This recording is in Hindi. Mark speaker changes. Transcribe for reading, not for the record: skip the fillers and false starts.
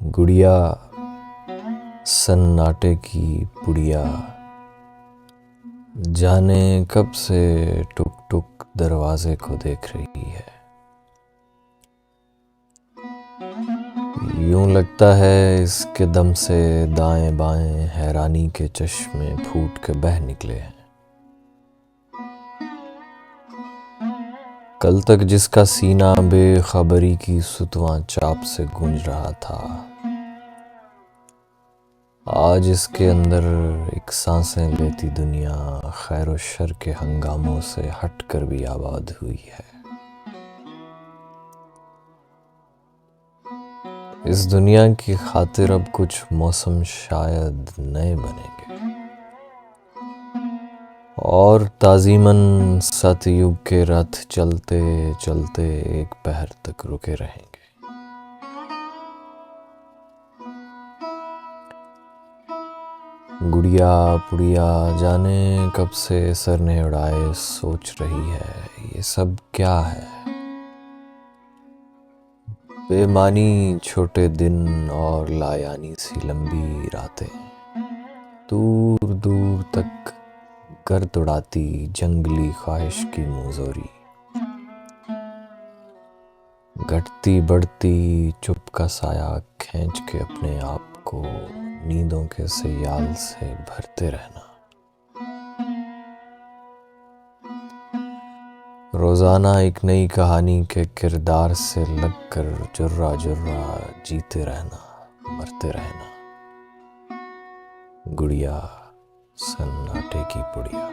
Speaker 1: गुड़िया सन्नाटे की पुड़िया, जाने कब से टुक टुक दरवाजे को देख रही है। यूं लगता है इसके दम से दाएं बाएं हैरानी के चश्मे फूट के बह निकले हैं। कल तक जिसका सीना बेखबरी की सुतवां चाप से गूंज रहा था, आज इसके अंदर एक सांसें लेती दुनिया खैर व शर के हंगामों से हट कर भी आबाद हुई है। इस दुनिया की खातिर अब कुछ मौसम शायद नए बनेंगे और ताजीमन सतयुग के रथ चलते चलते एक पहर तक रुके रहेंगे। गुड़िया पुड़िया जाने कब से सर ने उड़ाए सोच रही है, ये सब क्या है। बेमानी छोटे दिन और लायानी सी लंबी रातें, दूर दूर तक गर्द उड़ाती जंगली ख्वाहिश की मुंजोरी, घटती बढ़ती चुप का साया खींच के अपने आप को नींदों के सयाल से भरते रहना। रोजाना एक नई कहानी के किरदार से लगकर जुर्रा जुर्रा जीते रहना, मरते रहना। गुड़िया सन्नाटे की पुड़िया।